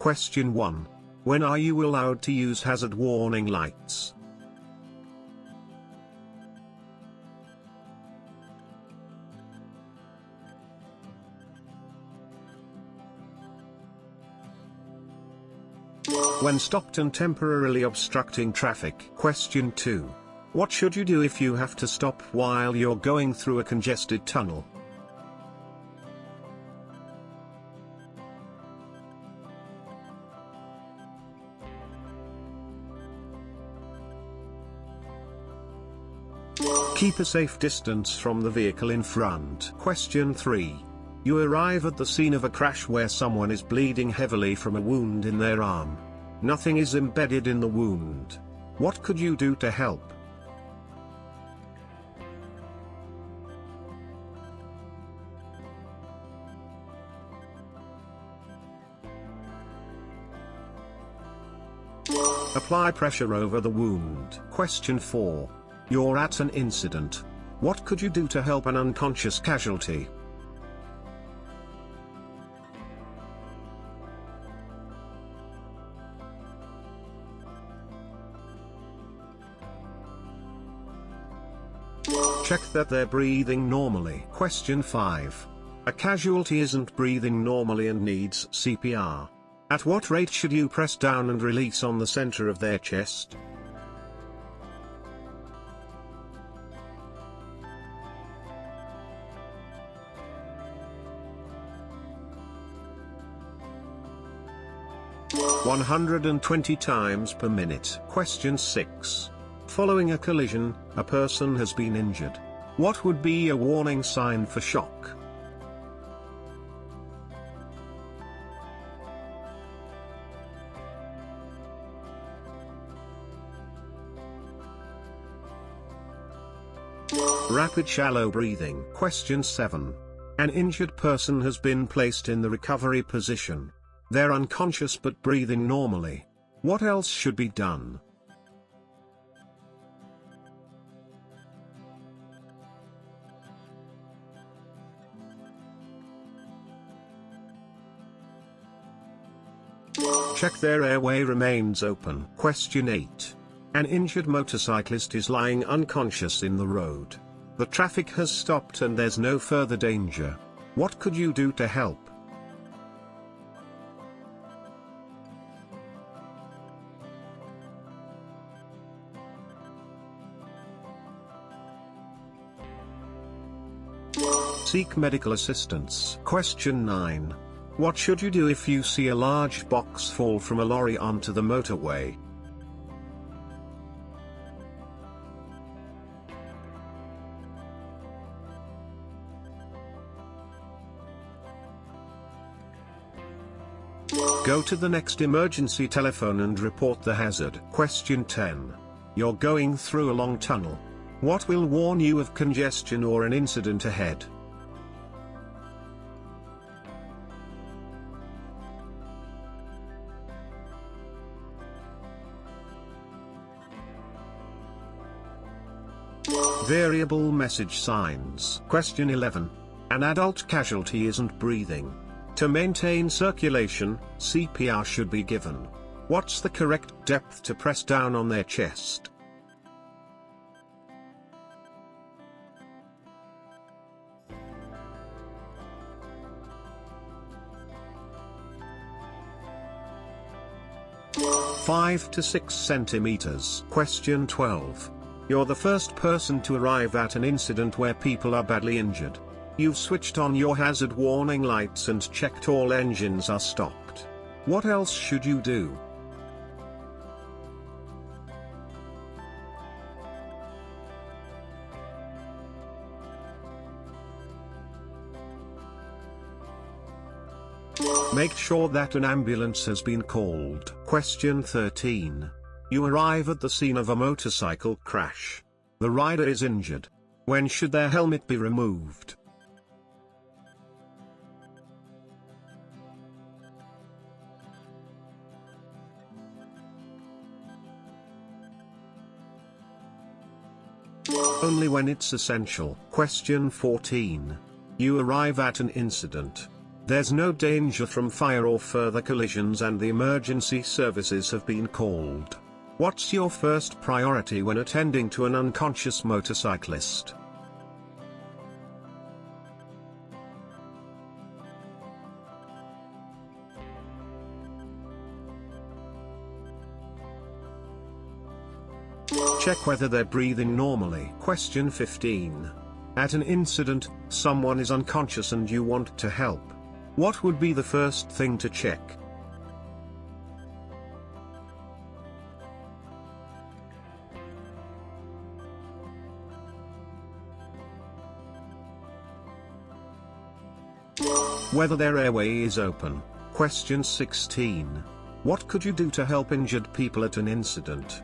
Question 1. When are you allowed to use hazard warning lights? When stopped and temporarily obstructing traffic. Question 2. What should you do if you have to stop while you're going through a congested tunnel? Keep a safe distance from the vehicle in front. Question 3. You arrive at the scene of a crash where someone is bleeding heavily from a wound in their arm. Nothing is embedded in the wound. What could you do to help? Apply pressure over the wound. Question 4. You're at an incident. What could you do to help an unconscious casualty? Check that they're breathing normally. Question 5. A casualty isn't breathing normally and needs CPR. At what rate should you press down and release on the center of their chest? (120 times per minute). Question 6. Following a collision, a person has been injured. What would be a warning sign for shock? Rapid shallow breathing. Question 7. An injured person has been placed in the recovery position. They're unconscious but breathing normally. What else should be done? Check their airway remains open. Question 8. An injured motorcyclist is lying unconscious in the road. The traffic has stopped and there's no further danger. What could you do to help? Seek medical assistance. Question 9. What should you do if you see a large box fall from a lorry onto the motorway? Go to the next emergency telephone and report the hazard. Question 10. You're going through a long tunnel. What will warn you of congestion or an incident ahead? Variable message signs. Question 11. An adult casualty isn't breathing. To maintain circulation, CPR should be given. What's the correct depth to press down on their chest? (5 to 6 centimeters). Question 12. You're the first person to arrive at an incident where people are badly injured. You've switched on your hazard warning lights and checked all engines are stopped. What else should you do? Make sure that an ambulance has been called. Question 13. You arrive at the scene of a motorcycle crash. The rider is injured. When should their helmet be removed? Only when it's essential. Question 14. You arrive at an incident. There's no danger from fire or further collisions and the emergency services have been called. What's your first priority when attending to an unconscious motorcyclist? Check whether they're breathing normally. Question 15. At an incident, someone is unconscious and you want to help. What would be the first thing to check? Whether their airway is open. Question 16. What could you do to help injured people at an incident?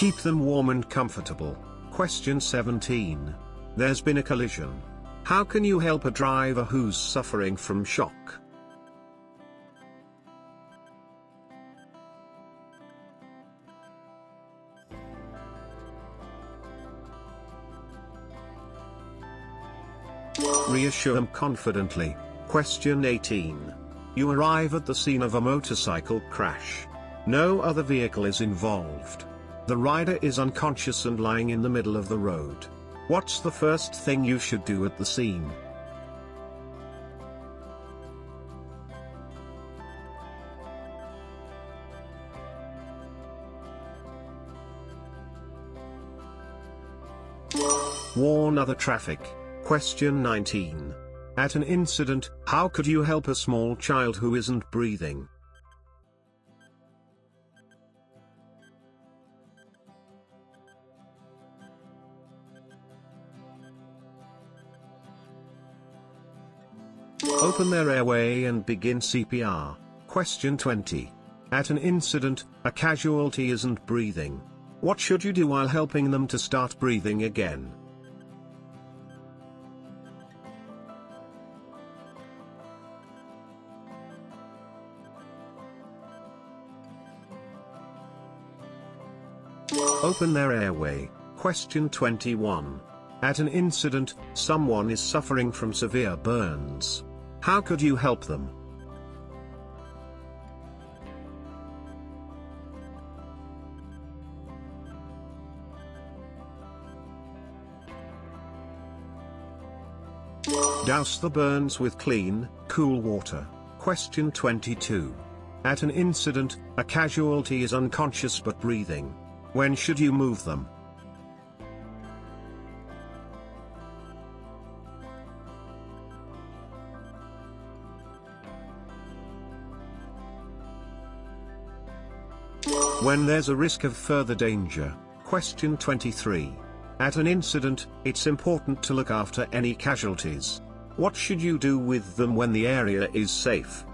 Keep them warm and comfortable. Question 17. There's been a collision. How can you help a driver who's suffering from shock? Reassure them confidently. Question 18. You arrive at the scene of a motorcycle crash. No other vehicle is involved. The rider is unconscious and lying in the middle of the road. What's the first thing you should do at the scene? Warn other traffic. Question 19. At an incident, how could you help a small child who isn't breathing? Open their airway and begin CPR. Question 20. At an incident, a casualty isn't breathing. What should you do while helping them to start breathing again? Open their airway. Question 21. At an incident, someone is suffering from severe burns. How could you help them? Douse the burns with clean, cool water. Question 22. At an incident, a casualty is unconscious but breathing. When should you move them? When there's a risk of further danger. Question 23. At an incident, it's important to look after any casualties. What should you do with them when the area is safe?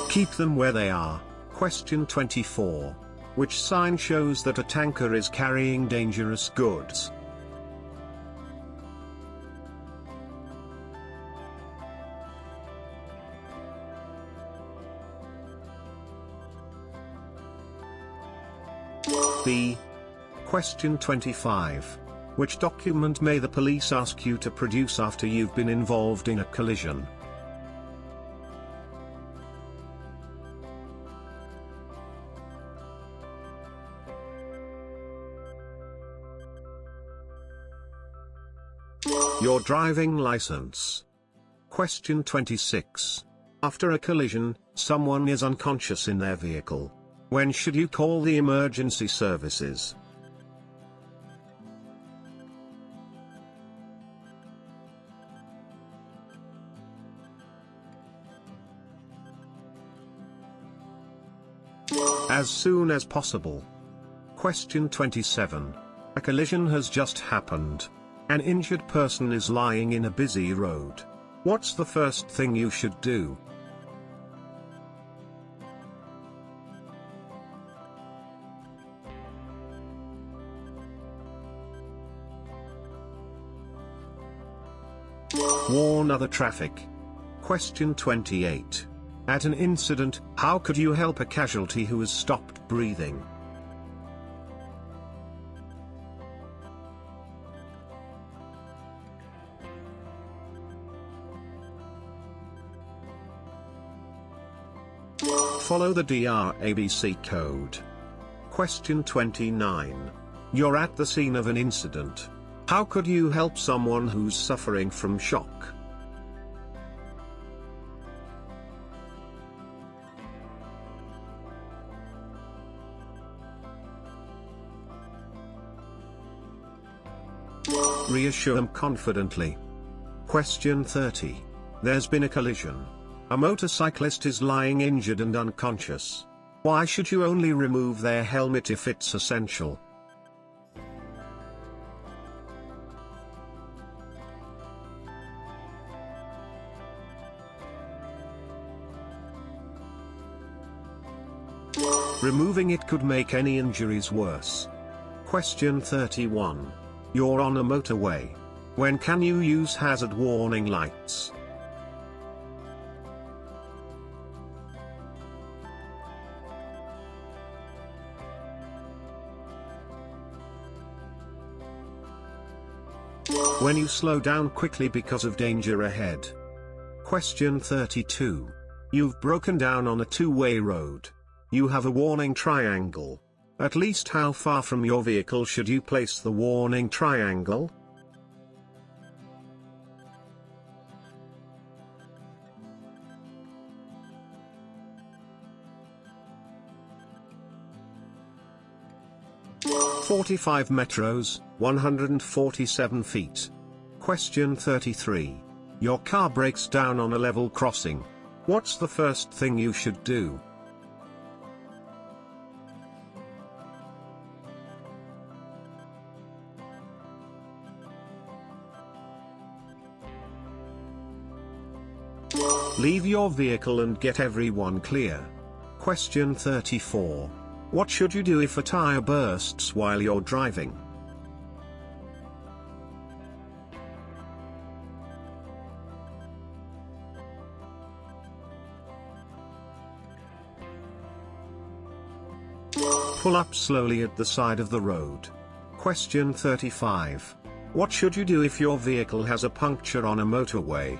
Keep them where they are. Question 24. Which sign shows that a tanker is carrying dangerous goods? B. Question 25. Which document may the police ask you to produce after you've been involved in a collision? Your driving license. Question 26. After a collision, someone is unconscious in their vehicle. When should you call the emergency services? As soon as possible. Question 27. A collision has just happened. An injured person is lying in a busy road. What's the first thing you should do? Warn other traffic. Question 28. At an incident, how could you help a casualty who has stopped breathing? Follow the DVSA code. Question 29. You're at the scene of an incident. How could you help someone who's suffering from shock? Reassure them confidently. Question 30. There's been a collision. A motorcyclist is lying injured and unconscious. Why should you only remove their helmet if it's essential? Removing it could make any injuries worse. Question 31. You're on a motorway. When can you use hazard warning lights? When you slow down quickly because of danger ahead. Question 32. You've broken down on a two-way road. You have a warning triangle. At least how far from your vehicle should you place the warning triangle? "45 metros, 147 feet. Question 33. Your car breaks down on a level crossing. What's the first thing you should do? Leave your vehicle and get everyone clear. Question 34. What should you do if a tire bursts while you're driving? Pull up slowly at the side of the road. Question 35. What should you do if your vehicle has a puncture on a motorway?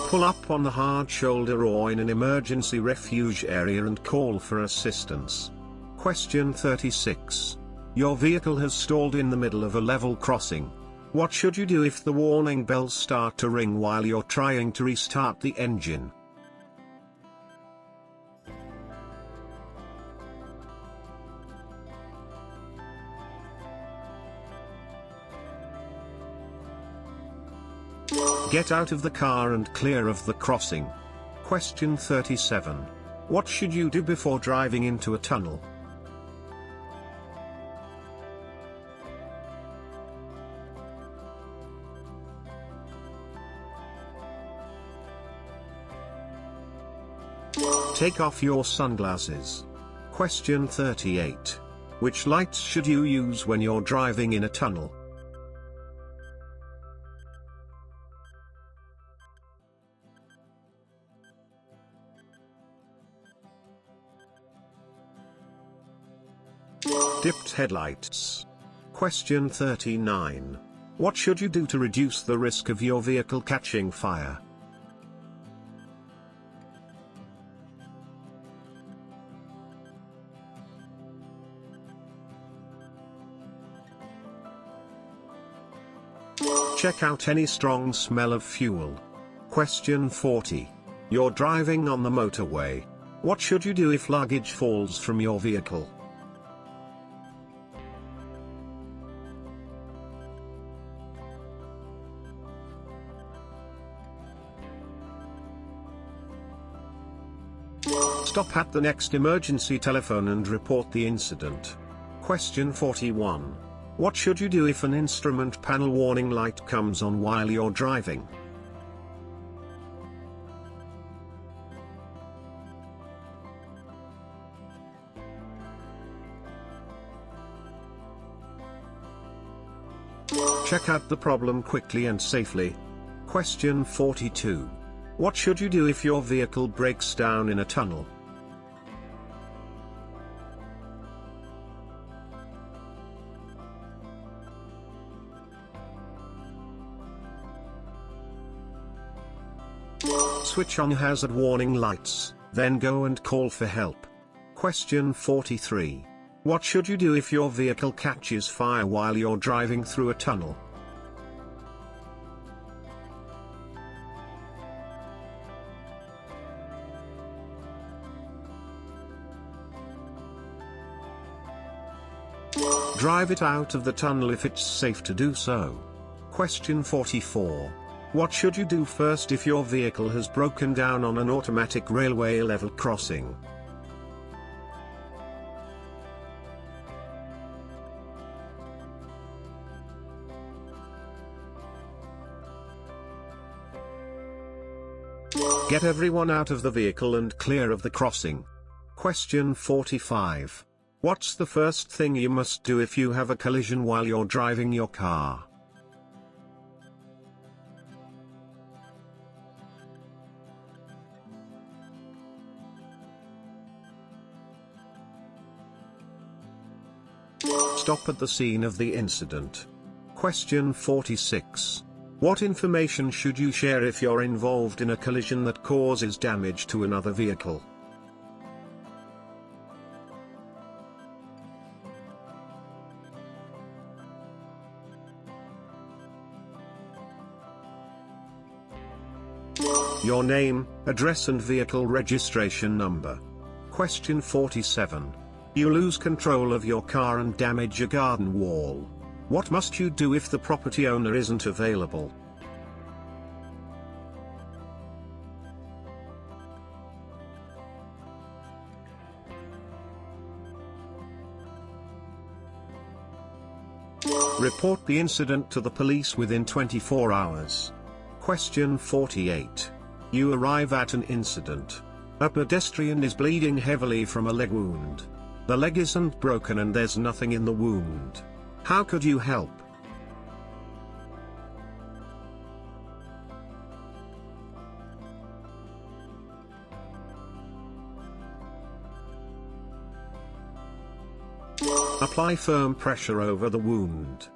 Pull up on the hard shoulder or in an emergency refuge area and call for assistance. Question 36. Your vehicle has stalled in the middle of a level crossing. What should you do if the warning bells start to ring while you're trying to restart the engine? Get out of the car and clear of the crossing. Question 37. What should you do before driving into a tunnel? Take off your sunglasses. Question 38. Which lights should you use when you're driving in a tunnel? Dipped headlights. Question 39. What should you do to reduce the risk of your vehicle catching fire? Check out any strong smell of fuel. Question 40. You're driving on the motorway. What should you do if luggage falls from your vehicle? Stop at the next emergency telephone and report the incident. Question 41. What should you do if an instrument panel warning light comes on while you're driving? Check out the problem quickly and safely. Question 42. What should you do if your vehicle breaks down in a tunnel? Switch on hazard warning lights, then go and call for help. Question 43. What should you do if your vehicle catches fire while you're driving through a tunnel? Drive it out of the tunnel if it's safe to do so. Question 44. What should you do first if your vehicle has broken down on an automatic railway level crossing? Get everyone out of the vehicle and clear of the crossing. Question 45. What's the first thing you must do if you have a collision while you're driving your car? Stop at the scene of the incident. Question 46. What information should you share if you're involved in a collision that causes damage to another vehicle? Your name, address and vehicle registration number. Question 47. You lose control of your car and damage a garden wall. What must you do if the property owner isn't available? Report the incident to the police within 24 hours. Question 48. You arrive at an incident. A pedestrian is bleeding heavily from a leg wound. The leg isn't broken and there's nothing in the wound. How could you help? Apply firm pressure over the wound.